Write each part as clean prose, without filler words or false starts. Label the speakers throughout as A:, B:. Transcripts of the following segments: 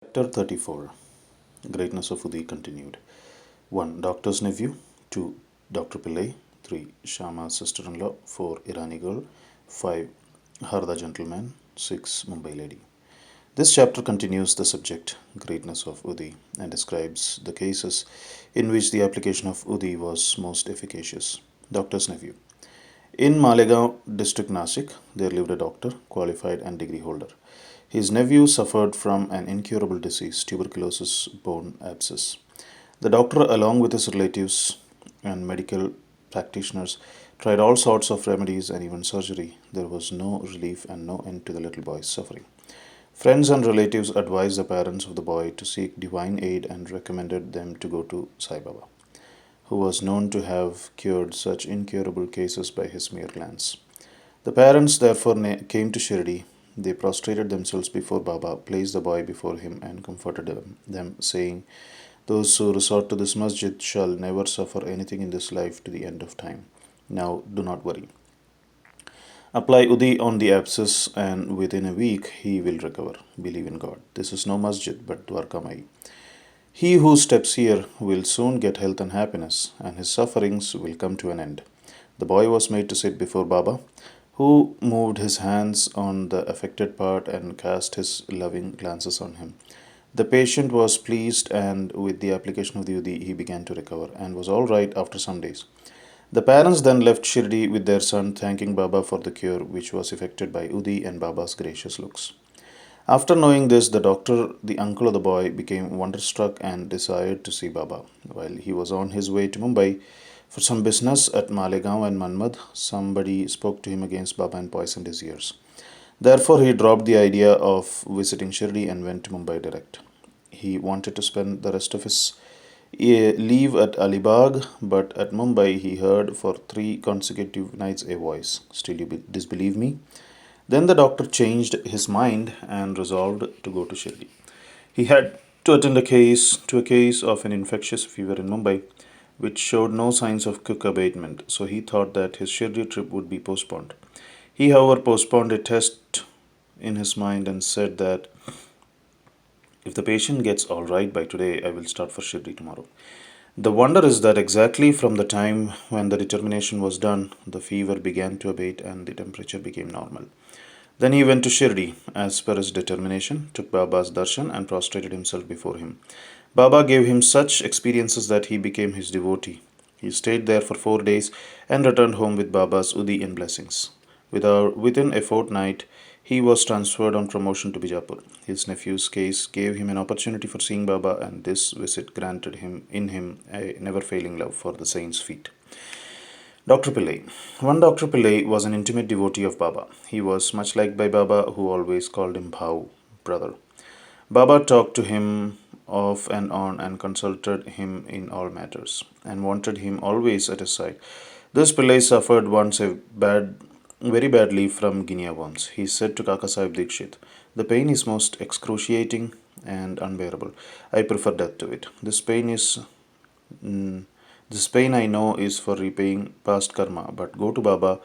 A: Chapter 34. Greatness of Udi continued. 1. Doctor's nephew. 2. Dr. Pillai. 3. Shama's sister-in-law. 4. Irani girl. 5. Harda gentleman. 6. Mumbai lady. This chapter continues the subject, greatness of Udi, and describes the cases in which the application of Udi was most efficacious. Doctor's nephew. In Malegaon district Nasik, there lived a doctor, qualified and degree holder. His nephew suffered from an incurable disease, tuberculosis bone abscess. The doctor, along with his relatives and medical practitioners, tried all sorts of remedies and even surgery. There was no relief and no end to the little boy's suffering. Friends and relatives advised the parents of the boy to seek divine aid and recommended them to go to Sai Baba, who was known to have cured such incurable cases by his mere glance. The parents therefore came to Shirdi. They prostrated themselves before Baba, placed the boy before him, and comforted them, saying, "Those who resort to this masjid shall never suffer anything in this life to the end of time. Now do not worry. Apply Udi on the abscess, and within a week he will recover. Believe in God. This is no masjid but Dwarkamai. He who steps here will soon get health and happiness, and his sufferings will come to an end." The boy was made to sit before Baba, who moved his hands on the affected part and cast his loving glances on him. The patient was pleased, and with the application of the Udi, he began to recover and was all right after some days. The parents then left Shirdi with their son, thanking Baba for the cure which was effected by Udi and Baba's gracious looks. After knowing this, the doctor, the uncle of the boy, became wonderstruck and desired to see Baba. While he was on his way to Mumbai for some business at Malegaon and Manmad, somebody spoke to him against Baba and poisoned his ears. Therefore, he dropped the idea of visiting Shirdi and went to Mumbai direct. He wanted to spend the rest of his leave at Alibag, but at Mumbai he heard for 3 consecutive nights a voice, "Still you disbelieve me?" Then the doctor changed his mind and resolved to go to Shirdi. He had to attend a case of an infectious fever in Mumbai, which showed no signs of quick abatement, so he thought that his Shirdi trip would be postponed. He, however, postponed a test in his mind and said that if the patient gets all right by today, I will start for Shirdi tomorrow. The wonder is that exactly from the time when the determination was done, the fever began to abate and the temperature became normal. Then he went to Shirdi, as per his determination, took Baba's darshan and prostrated himself before him. Baba gave him such experiences that he became his devotee. He stayed there for 4 days and returned home with Baba's Udi and blessings. Within a fortnight, he was transferred on promotion to Bijapur. His nephew's case gave him an opportunity for seeing Baba, and this visit granted him a never failing love for the saint's feet. Dr. Pillai. One Dr. Pillai was an intimate devotee of Baba. He was much liked by Baba, who always called him Bhau, brother. Baba talked to him off and on and consulted him in all matters, and wanted him always at his side. This Pillai suffered once very badly from guinea worms. He said to Kaka Sahib Dikshit, "The pain is most excruciating and unbearable. I prefer death to it. Mm, this pain I know is for repaying past karma, but go to Baba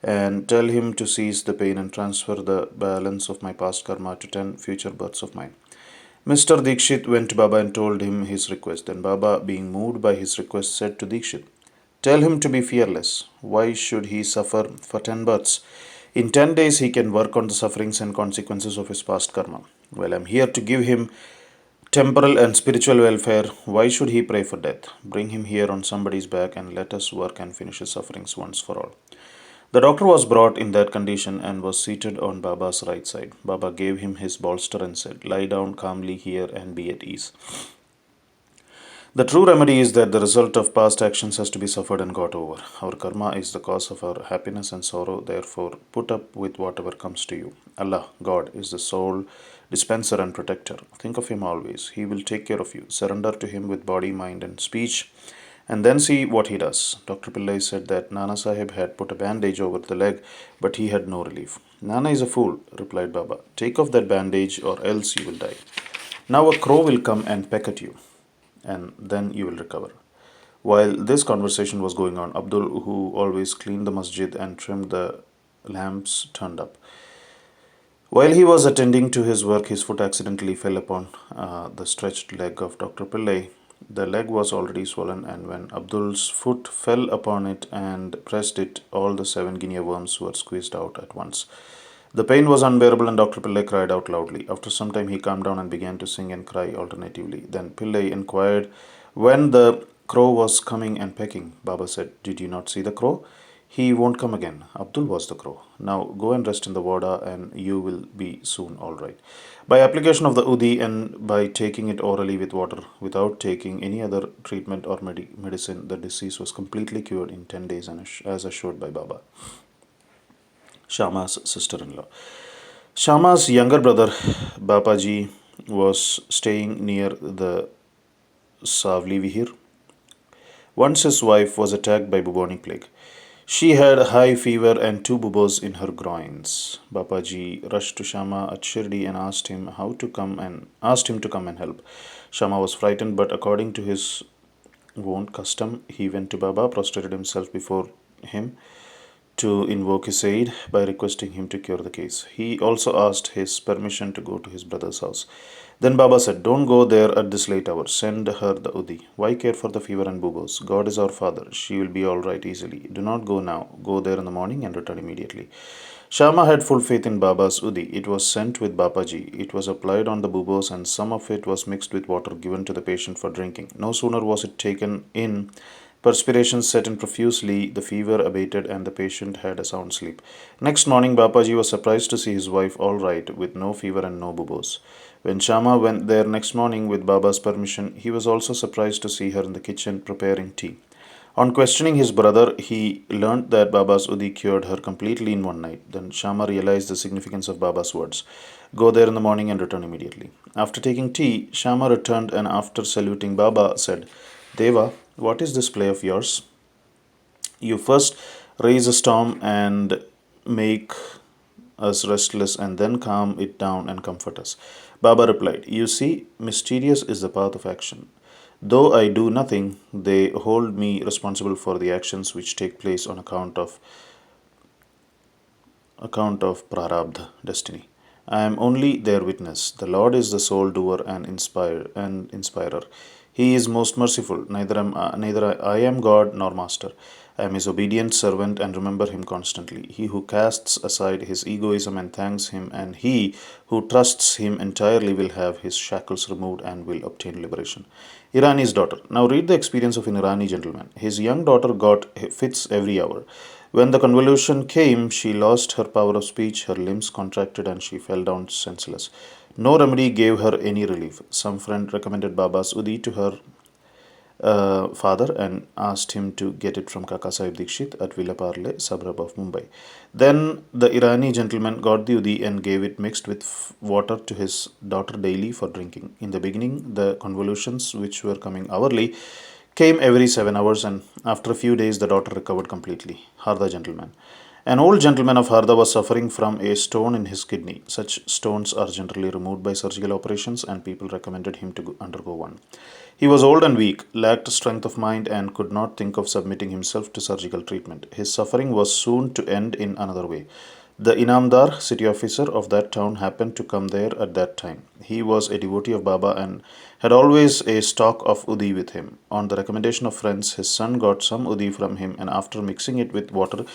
A: and tell him to cease the pain and transfer the balance of my past karma to 10 future births of mine." Mr. Dikshit went to Baba and told him his request. Then Baba, being moved by his request, said to Dikshit, "Tell him to be fearless. Why should he suffer for 10 births? In 10 days, he can work on the sufferings and consequences of his past karma. Well, I'm here to give him temporal and spiritual welfare. Why should he pray for death? Bring him here on somebody's back and let us work and finish his sufferings once for all." The doctor was brought in that condition and was seated on Baba's right side. Baba gave him his bolster and said, "Lie down calmly here and be at ease. The true remedy is that the result of past actions has to be suffered and got over. Our karma is the cause of our happiness and sorrow. Therefore, put up with whatever comes to you. Allah, God, is the sole dispenser and protector. Think of Him always. He will take care of you. Surrender to Him with body, mind, and speech, and then see what He does." Dr. Pillai said that Nana Sahib had put a bandage over the leg, but he had no relief. "Nana is a fool," replied Baba. "Take off that bandage or else you will die. Now a crow will come and peck at you, and then you will recover." While this conversation was going on, Abdul, who always cleaned the masjid and trimmed the lamps, turned up. While he was attending to his work, his foot accidentally fell upon the stretched leg of Dr. Pillai. The leg was already swollen, and when Abdul's foot fell upon it and pressed it, all the 7 guinea worms were squeezed out at once. The pain was unbearable, and Dr. Pillai cried out loudly. After some time, he calmed down and began to sing and cry alternatively. Then Pillai inquired when the crow was coming and pecking. Baba said, "Did you not see the crow? He won't come again. Abdul was the crow. Now go and rest in the wada, and you will be soon all right." By application of the udi and by taking it orally with water without taking any other treatment or medicine, the disease was completely cured in 10 days, as assured by Baba. Shama's sister in law. Shama's younger brother, Bapaji, was staying near the Savli Vihir. Once his wife was attacked by bubonic plague. She had high fever and two buboes in her groins. Bapaji rushed to Shama at Shirdi and asked him to come and help. Shama was frightened, but according to his wont custom, he went to Baba, prostrated himself before him to invoke his aid by requesting him to cure the case. He also asked his permission to go to his brother's house. Then Baba said, "Don't go there at this late hour. Send her the Udi. Why care for the fever and buboes? God is our father. She will be all right easily. Do not go now. Go there in the morning and return immediately." Shama had full faith in Baba's Udi. It was sent with Bapaji. It was applied on the buboes, and some of it was mixed with water given to the patient for drinking. No sooner was it taken in, perspiration set in profusely, the fever abated, and the patient had a sound sleep. Next morning, Bapaji was surprised to see his wife all right, with no fever and no buboes. When Shama went there next morning with Baba's permission, he was also surprised to see her in the kitchen preparing tea. On questioning his brother, he learnt that Baba's Udi cured her completely in one night. Then Shama realized the significance of Baba's words: "Go there in the morning and return immediately." After taking tea, Shama returned and after saluting Baba said, "Deva, what is this play of yours? You first raise a storm and make us restless and then calm it down and comfort us." Baba replied, "You see, mysterious is the path of action. Though I do nothing, they hold me responsible for the actions which take place on account of prarabdha, destiny. I am only their witness. The Lord is the sole doer and inspirer. He is most merciful. Neither I am God nor master. I am his obedient servant and remember him constantly. He who casts aside his egoism and thanks him, and he who trusts him entirely will have his shackles removed and will obtain liberation." Irani's daughter. Now read the experience of an Irani gentleman. His young daughter got fits every hour. When the convulsion came, she lost her power of speech, her limbs contracted, and she fell down senseless. No remedy gave her any relief. Some friend recommended Baba's Udi to her father and asked him to get it from Kaka Sahib Dikshit at Villaparle, suburb of Mumbai. Then the Irani gentleman got the Udi and gave it mixed with water to his daughter daily for drinking. In the beginning, the convulsions, which were coming hourly, came every 7 hours, and after a few days, the daughter recovered completely. Harda gentleman. An old gentleman of Harda was suffering from a stone in his kidney. Such stones are generally removed by surgical operations, and people recommended him to undergo one. He was old and weak, lacked strength of mind, and could not think of submitting himself to surgical treatment. His suffering was soon to end in another way. The Inamdar, city officer of that town, happened to come there at that time. He was a devotee of Baba and had always a stock of udi with him. On the recommendation of friends, his son got some udi from him and after mixing it with water,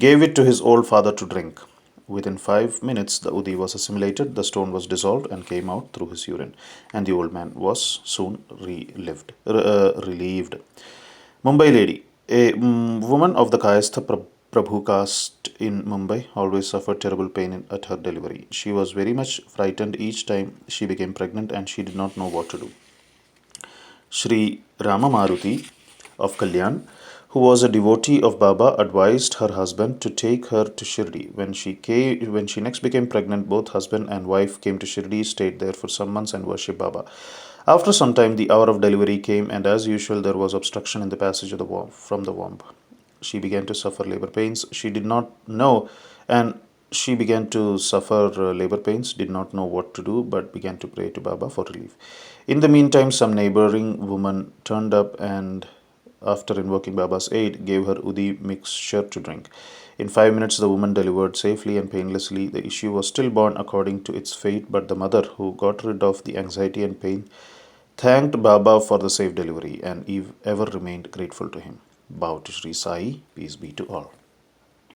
A: gave it to his old father to drink. Within 5 minutes, the udi was assimilated, the stone was dissolved and came out through his urine, and the old man was soon relieved. Mumbai lady. A woman of the Kayastha Prabhu caste in Mumbai always suffered terrible pain at her delivery. She was very much frightened each time she became pregnant and she did not know what to do. Shri Rama Maruti of Kalyan, who was a devotee of Baba, advised her husband to take her to Shirdi. When she next became pregnant, both husband and wife came to Shirdi, stayed there for some months, and worshipped Baba. After some time, the hour of delivery came, and as usual, there was obstruction in the passage of the womb, from the womb. She began to suffer labor pains. She did not know, and she began to suffer labor pains, did not know what to do, but began to pray to Baba for relief. In the meantime, some neighboring woman turned up and, after invoking Baba's aid, gave her udi mixture to drink. In 5 minutes, the woman delivered safely and painlessly. The issue was stillborn according to its fate, but the mother, who got rid of the anxiety and pain, thanked Baba for the safe delivery and ever remained grateful to him. Bow to Sri Sai, peace be to all.